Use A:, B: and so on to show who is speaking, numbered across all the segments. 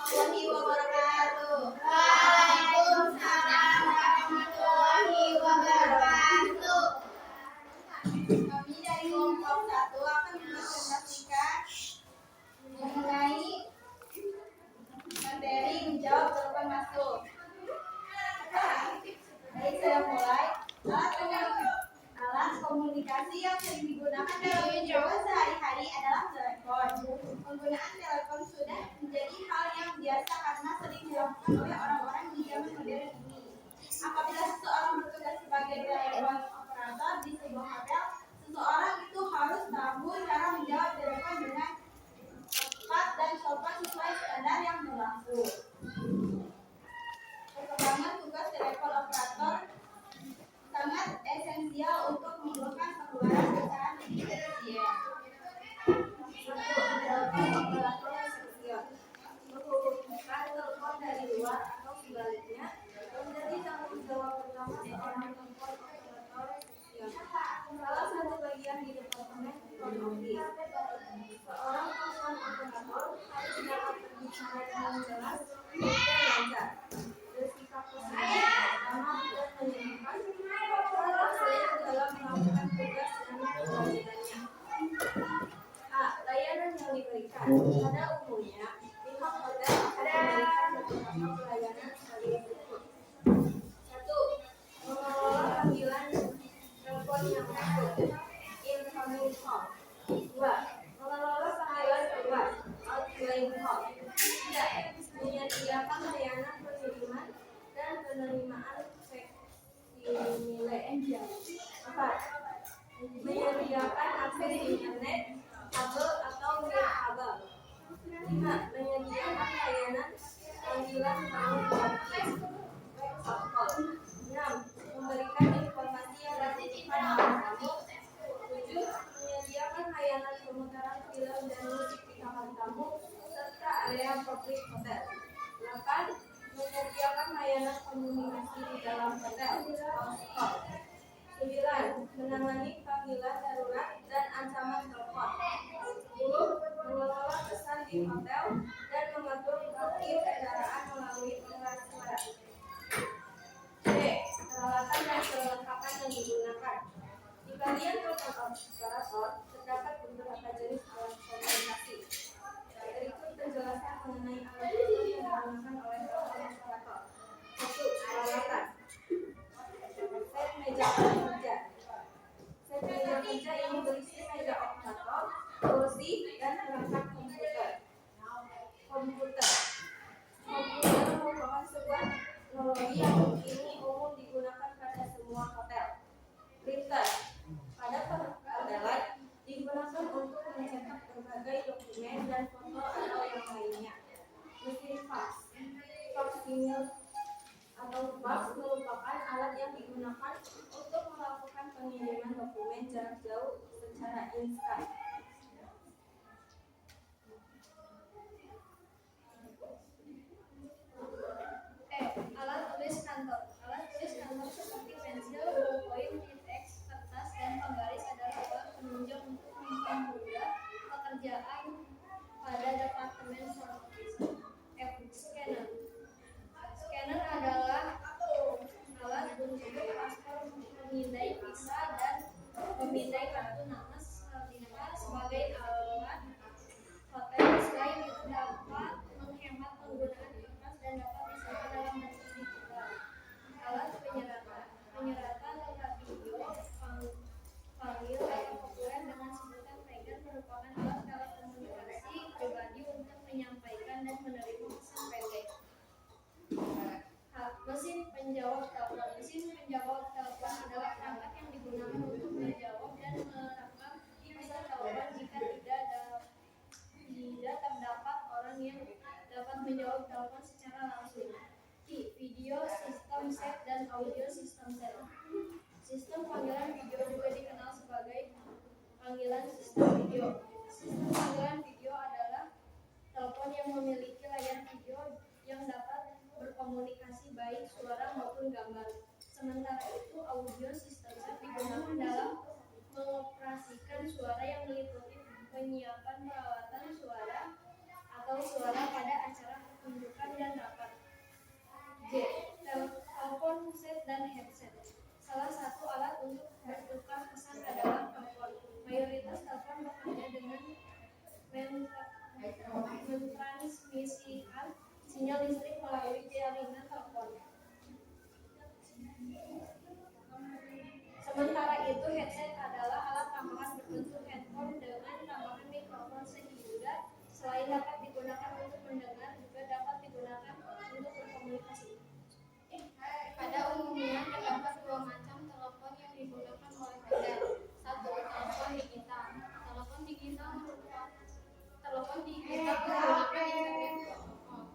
A: warahmatullahi wabarakatuh.
B: Waalaikumsalam warahmatullahi wabarakatuh.
A: Kami dari kelompok 1 akan mempresentasikan mengenai materi menjawab telepon masuk. Baik, saya mulai. Alat komunikasi yang sering digunakan dalam kehidupan sehari-hari adalah telepon. Penggunaan telepon sudah menjadi hal yang biasa karena sering dilakukan oleh orang-orang di zaman modern ini. Apabila seseorang bertugas sebagai telepon operator di sebuah hotel, seseorang itu harus tahu cara menjawab telepon dengan tepat dan sopan sesuai standar yang berlaku. Perkembangan tugas telepon operator sangat esensial untuk mengumpulkan pengeluaran secara efisien. Telepon operator esensial menghubungkan telepon dari luar atau sebaliknya menjadi tanggung jawab pertama seorang telepon operator esensial. Salah satu bagian di departemen front office. Seorang telepon operator harus dapat berbicara dengan jelas dan lancar, bersikap positif, ramah dan menyenangkan, dalam melakukan tugas dan kewajibannya. A. Layanan yang diberikan. Pada umumnya, pihak hotel akan memberikan beberapa pelayanan sebagai berikut. 1. Mengelola panggilan telepon yang masuk, incoming call. 2. Mengelola panggilan keluar, outgoing call. 3. Menyediakan layanan pengiriman dan penerimaan nilai. 4. Menyediakan akses internet, kabel atau nirkabel. 5. Menyediakan layanan panggilan tamu gratis, WhatsApp call. 6. Memberikan informasi yang bertujuan tamu. 7. Menyediakan layanan pemutaran film dan musik di kamar tamu serta area publik hotel. 8. Menyediakan layanan komunikasi di dalam hotel, house call. 9. Menangani panggilan darurat dan ancaman telepon. 10. Mengelola pesan di hotel dan mengatur parkir kendaraan melalui pengeras suara. C. Peralatan dan perlengkapan yang digunakan. Di bagian telepon operator terdapat beberapa jenis alat komunikasi. Berikut penjelasan mengenai alat telepon yang digunakan oleh telepon operator. 1. Peralatan. Set meja kerja. Set meja kerja ini berisi meja operator, kursi, dan perangkat komputer. Komputer merupakan sebuah teknologi yang kini umum digunakan pada semua hotel. Printer pada perhotelan digunakan untuk mencetak berbagai dokumen dan foto atau yang lainnya. Mesin fax. Fax merupakan alat yang digunakan untuk melakukan pengiriman dokumen jarak jauh secara instan. Alat tulis kantor. Alat tulis kantor seperti pensil, ballpoint, index, kertas, dan penggaris adalah alat penunjang untuk mempermudah pekerjaan pada departemen front office. F. Scanner. Scanner adalah alat untuk paspor, memindai visa, dan memindai kartu nama sebagai alat hotel. Selain itu dapat menghemat penggunaan kertas dan dapat disimpan dalam bentuk digital. Alat penyeratan. Penyeratan lewat video, panggil atau populer dengan sebutan pager merupakan alat telekomunikasi pribadi untuk menyampaikan dan menerima pesan pendek. Mesin penjawab telepon. Mesin penjawab telepon adalah perangkat yang digunakan untuk menjawab dan merekam pesan telepon jika tidak terdapat orang yang dapat menjawab telepon secara langsung. Video sistem set dan audio sistem set. Sistem panggilan video juga dikenal sebagai panggilan sistem video. Sistem panggilan video adalah telepon yang memiliki layar video yang dapat berkomunikasi baik suara maupun gambar. Sementara itu, audio sistem set digunakan dalam mengoperasikan suara yang meliputi penyiapan peralatan suara atau suara pada acara pertunjukan. sinyal listrik melalui jaringan telepon. Sementara itu, headset adalah alat tambahan berbentuk headphone dengan tambahan mikrofon sehingga selain dapat digunakan untuk mendengar, juga dapat digunakan untuk berkomunikasi.
B: Pada umumnya terdapat dua macam telepon yang digunakan oleh vendor. Satu, telepon digital. Telepon digital menggunakan internet protokol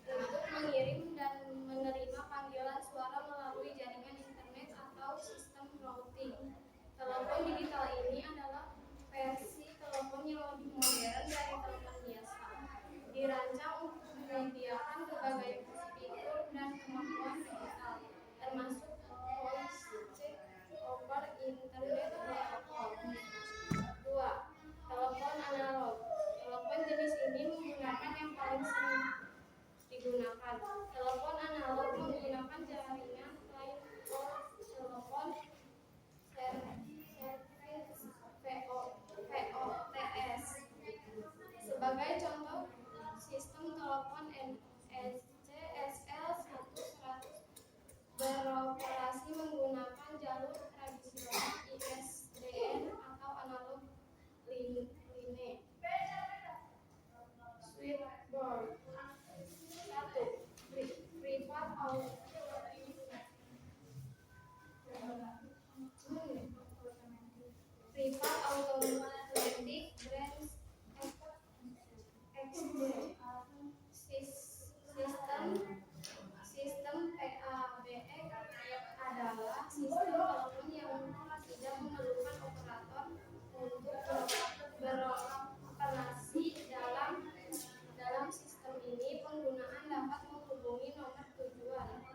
B: untuk mengirim dan menerima panggilan suara melalui jaringan internet atau sistem routing. Telepon digital ini adalah versi telepon yang lebih modern dari telepon biasa. Dirancang untuk menyediakan berbagai fitur dan kemampuan digital, termasuk voice chat over internet protocol. 2. Telepon analog. Telepon jenis ini menggunakan yang paling sering digunakan. Telepon analog menggunakan jaringan line or telepon service VOTS. Sebagai contoh, sistem telepon NCSL 100 beroperasi menggunakan jalur tradisional ISDN atau analog line. Switchboard. 1. Privat automatic branch exchange. Sistem PABX adalah sistem telepon yang tidak memerlukan operator untuk beroperasi. Dalam sistem ini, penggunaan dapat menghubungi nomor tujuan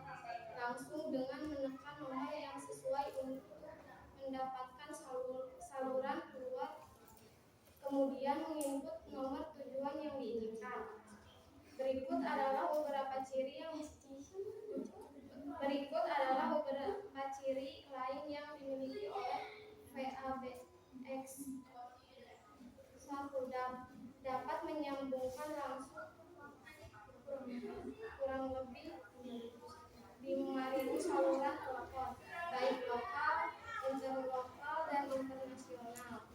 B: langsung dengan menekan nomor yang sesuai untuk mendapatkan saluran keluar, kemudian menginput nomor tujuan yang diinginkan. Berikut adalah beberapa ciri lain yang dimiliki oleh PABX. 1. Dapat menyambungkan langsung kurang lebih 5.000 saluran telepon, baik lokal, interlokal, dan internasional.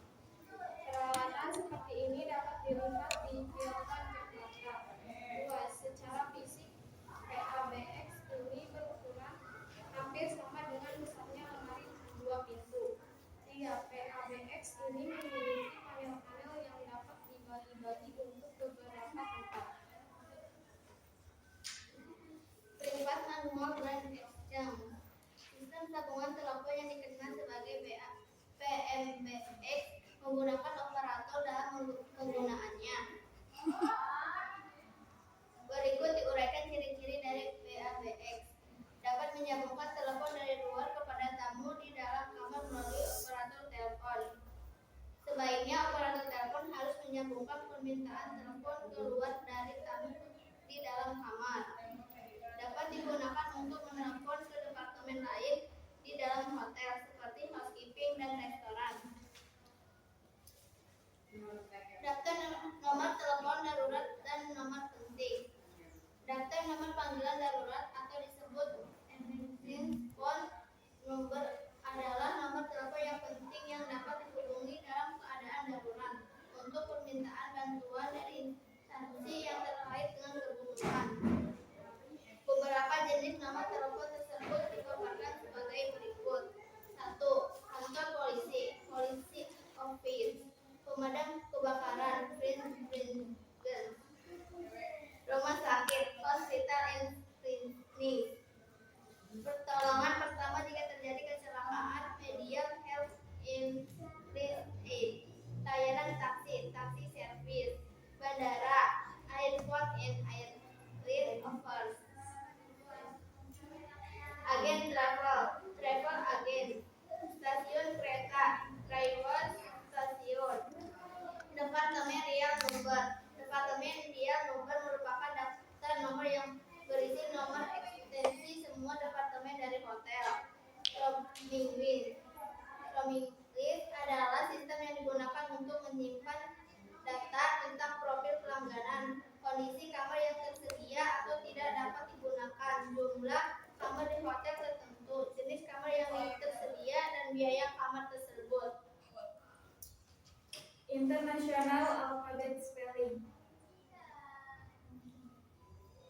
B: Peralatan seperti ini dapat dilihat di Hilton, Jakarta. 2. Secara fisik, PABX ini berukuran hampir sama dengan besarnya lemari 2 pintu. 3. PABX ini memiliki panel-panel yang dapat dibagi-bagi untuk beberapa tempat.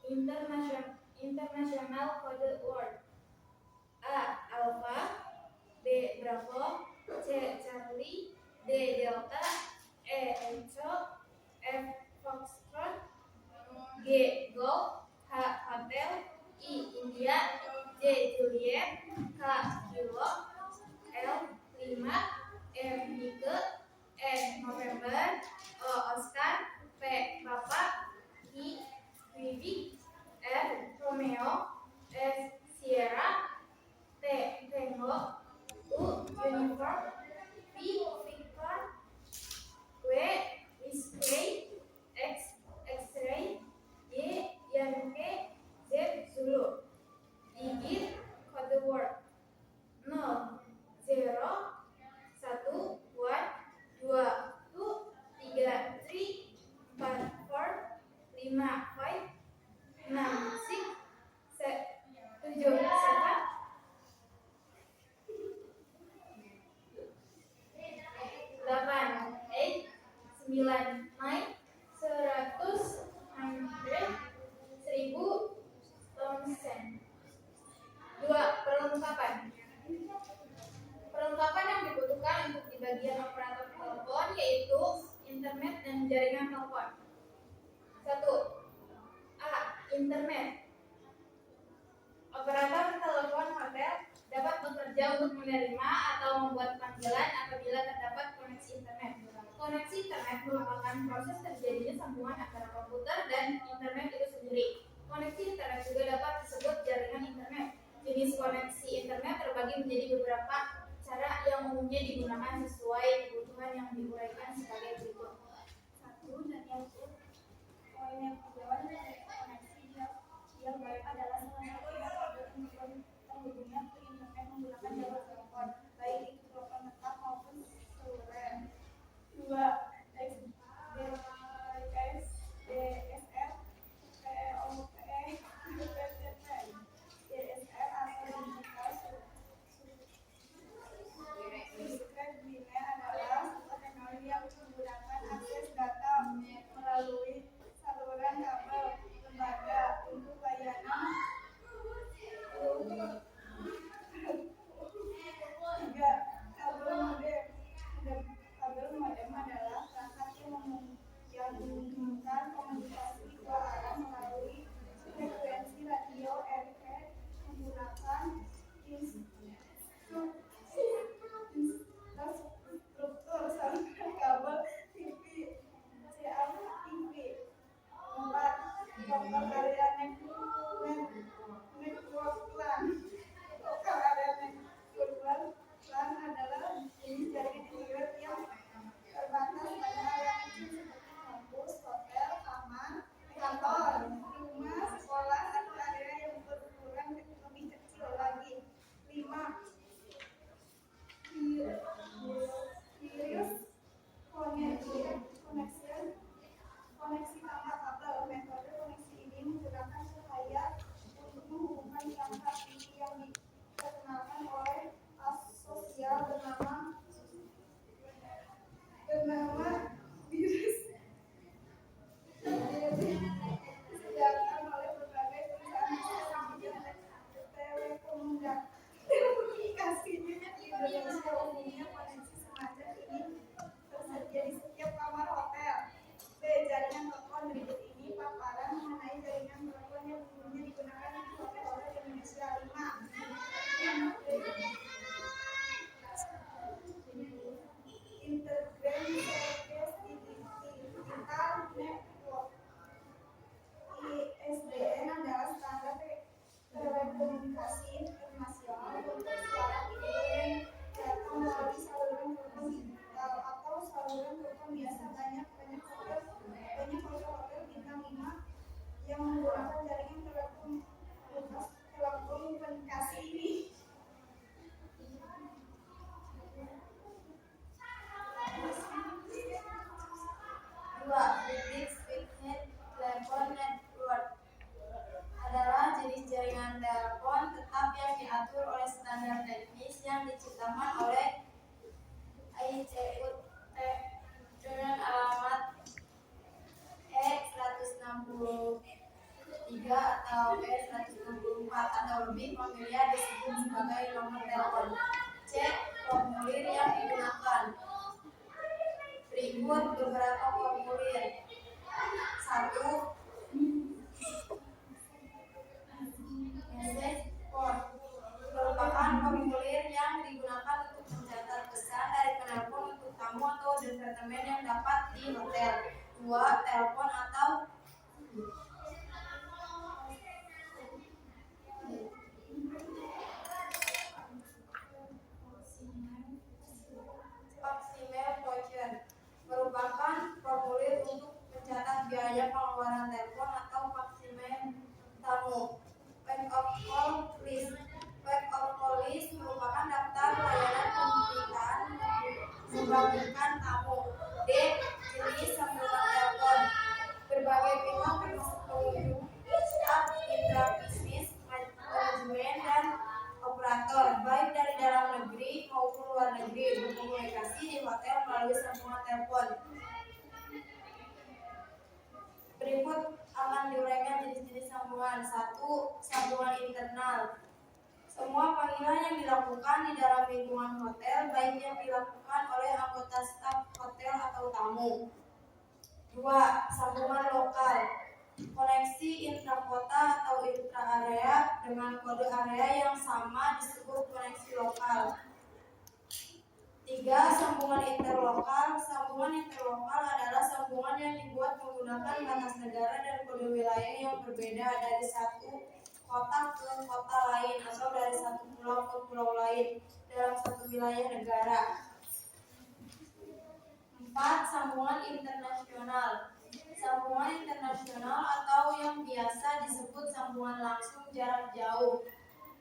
B: International Code Word. A. Alpha, B. Bravo, C. Charlie, D. Delta, E. Echo, F. Foxtrot, G. Golf, H. Hotel, I. India, J. Juliet, K. Kilo, L. Lima, M. Mike, N. November, O. Oscar, P. Papa, I. Vivi, R. Romeo, S. Sierra, T. Tango, U. Uniform, V. Victor, W. Whiskey, X. X-ray, Y. Yankee, Z. Zulu. Digit kode word 0, 0, 1, 1, 2, 2, 3, 3, 4, 4, 5, 5, 6, 7, 8, 9, 100, 1000, 1000. 2. Perlengkapan. Perlengkapan yang dibutuhkan untuk di bagian operator telepon yaitu internet dan jaringan telepon. 1. A. Internet. Operator telepon hotel dapat bekerja untuk menerima atau membuat panggilan apabila terdapat koneksi internet. Koneksi internet merupakan proses terjadinya sambungan antara komputer dan internet itu sendiri. Koneksi internet juga dapat disebut jaringan internet. Jenis koneksi internet terbagi menjadi beberapa cara yang umumnya digunakan sesuai kebutuhan yang diuraikan sebagai berikut. 1. Jaringan poin yang terjawab dari koneksi yang baik adalah salah satu yang terhubungnya ke internet menggunakan jalur telepon, baik itu telepon tetap maupun seluler. 2. DSL, VoLTE, UPTP. DSL atau digital subscribe adalah teknologi yang 3 atau E124 atau lebih pemilihan disebut sebagai nomor telepon. C. Formulir yang digunakan. Berikut beberapa formulir. 1. Message board merupakan formulir yang digunakan untuk mencatat pesan dari penelpon untuk tamu atau departemen yang dapat di hotel. 2. Telepon atau Faximile voucher merupakan formulir untuk mencatat biaya pengeluaran telepon atau faximile tamu. Wake up call list. Wake up call list merupakan daftar layanan pemberitaan membangunkan tamu. D. Jenis sambungan telepon. Berbagai pihak termasuk pengunjung, staf, mitra bisnis, manajemen, dan operator, baik dari dalam negeri maupun luar negeri, berkomunikasi di hotel melalui sambungan telepon. Berikut akan diuraikan jenis-jenis sambungan. 1. Sambungan internal. Semua panggilan yang dilakukan di dalam lingkungan hotel, baik yang dilakukan oleh anggota staf hotel atau tamu. 2. Sambungan lokal. Koneksi intra-kota atau intra-area dengan kode area yang sama disebut koneksi lokal. 3. Sambungan interlokal. Sambungan interlokal adalah sambungan yang dibuat menggunakan batas negara dan kode wilayah yang berbeda dari satu kota ke kota lain atau dari satu pulau ke pulau lain dalam satu wilayah negara. 4. Sambungan internasional. Sambungan internasional atau yang biasa disebut sambungan langsung jarak jauh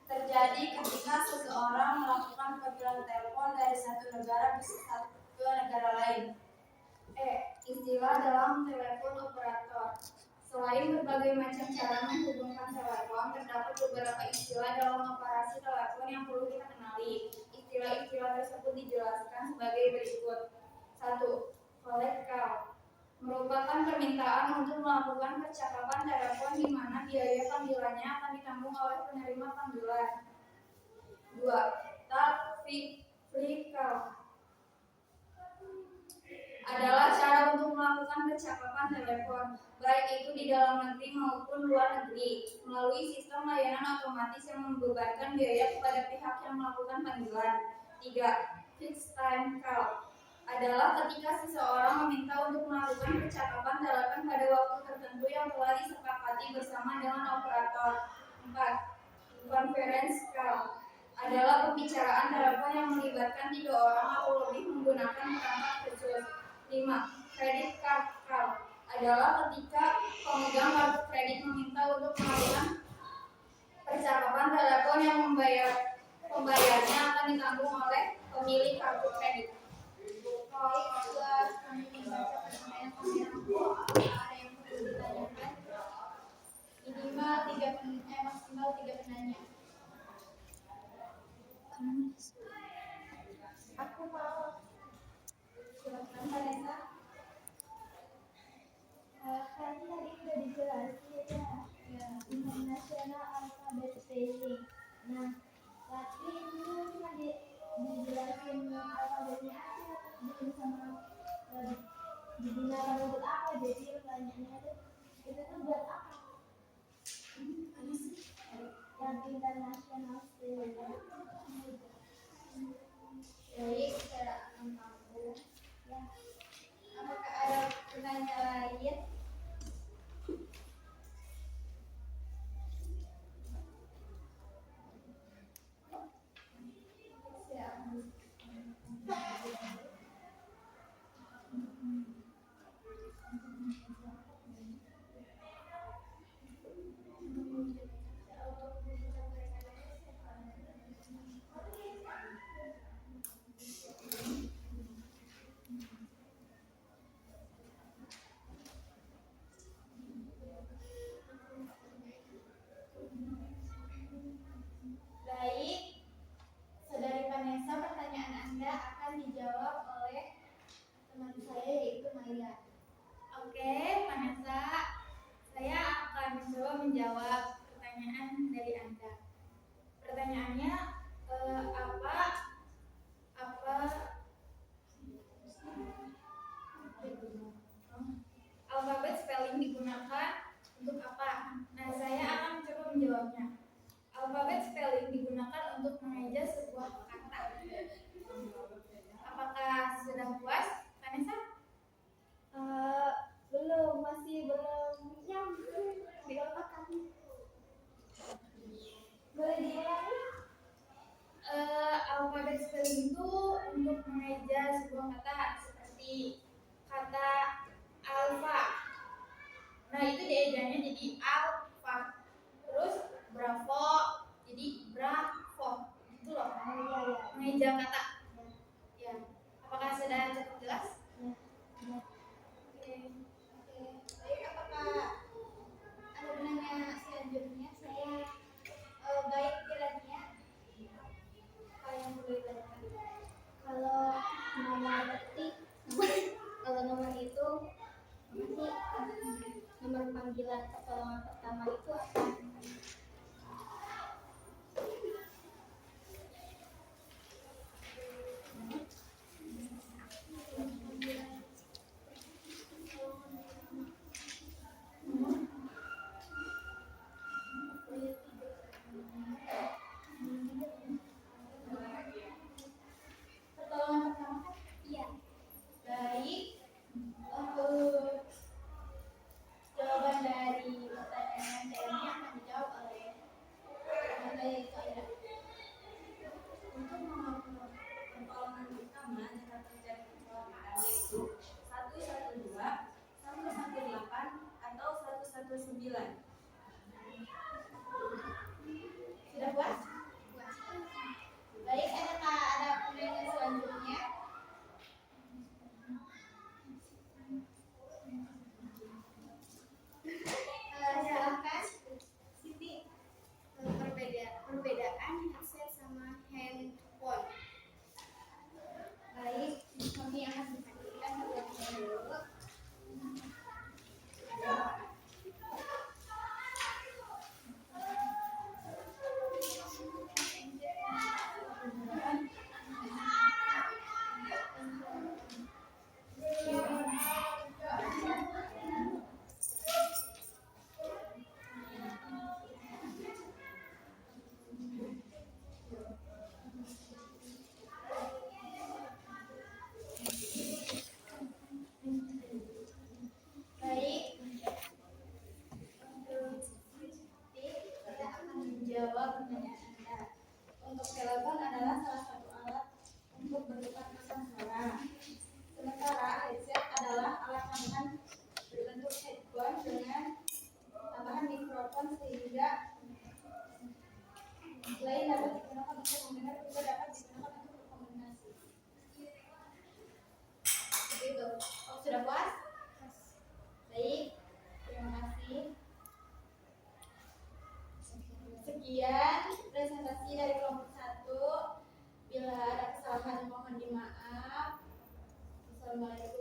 B: terjadi ketika seseorang melakukan panggilan telepon dari satu negara ke negara lain. Istilah dalam telepon operator. Selain berbagai macam cara menghubungkan telepon, terdapat beberapa istilah dalam operasi telepon yang perlu kita kenali. Istilah-istilah tersebut dijelaskan sebagai berikut. 1. Collect call merupakan permintaan untuk melakukan percakapan telepon di mana biaya panggilannya akan ditanggung oleh penerima panggilan. 2. Talk free call adalah cara untuk melakukan percakapan telepon, baik itu di dalam negeri maupun luar negeri, melalui sistem layanan otomatis yang membebankan biaya kepada pihak yang melakukan panggilan. 3. Fixed time call adalah ketika seseorang meminta untuk melakukan percakapan telepon pada waktu tertentu yang telah disepakati bersama dengan operator. 4. Conference call adalah pembicaraan telepon yang melibatkan 3 orang atau lebih menggunakan perangkat khusus. 5. Credit card call adalah ketika pemegang kartu kredit meminta untuk melakukan percakapan telepon yang pembayarnya akan ditanggung oleh pemilik kartu kredit. Kami membaca pertanyaan ada yang perlu ditanyakan. Maksimal 3 penanya. Aku mau. Silakan Vanessa.
C: Kan tadi udah dijelasin ya, international alphabet spelling. Nah, tapi itu cuma dijelasin alfabetnya aja, belum sama digunakan untuk apa. Jadi pertanyaannya itu tuh buat apa? Yang international spelling.
B: Jadi secara kamu
C: Ya,
B: apakah ada pertanyaan lain? menjawab pertanyaan dari Anda. Pertanyaannya alfabet spelling digunakan untuk apa? Nah, saya akan coba menjawabnya. Alfabet spelling digunakan untuk mengeja sebuah kata. Apakah sudah puas, Vanessa?
C: Belum, masih belum nyampe di otak kami. Boleh diulangi?
B: Alfabet spelling itu untuk mengeja sebuah kata seperti kata alfa. Nah, itu diejanya jadi alfa. Terus bravo jadi bravo. Gitu loh. Mengeja kata. Ya. Apakah sudah cukup jelas? Oke.
C: Baik, apakah ada penanya selanjutnya? Saya baik kiranya apa yang perlu ditanyakan? Kalau nomor ketik, kalau nomor itu nomor panggilan pertolongan pertama itu apa? Pertolongan pertama kan? Iya. Baik. Untuk jawaban dari pertanyaan saya ini akan dijawab oleh saya.
A: Untuk nomor pertolongan pertama jika terjadi kecelakaan yaitu 112, 118, atau 119.
C: Sudah puas? Baik, adakah ada penanya selanjutnya? Silakan, Siti.
B: Perbedaan headset sama handphone.
C: Baik, kami akan mengajukan pertanyaan dulu. Baik, untuk Siti, kita akan menjawab pertanyaan Anda. Untuk telepon adalah salah satu alat untuk bertukar pasang suara. Sementara headset adalah alat tambahan berbentuk headphone dengan tambahan mikrofon sehingga selain dapat digunakan untuk mendengar juga dapat digunakan untuk berkomunikasi. Begitu. Oh, sudah puas? Baik, terima kasih. Sekian presentasi dari kelompok 1. Bila ada kesalahan mohon dimaaf. Assalamualaikum.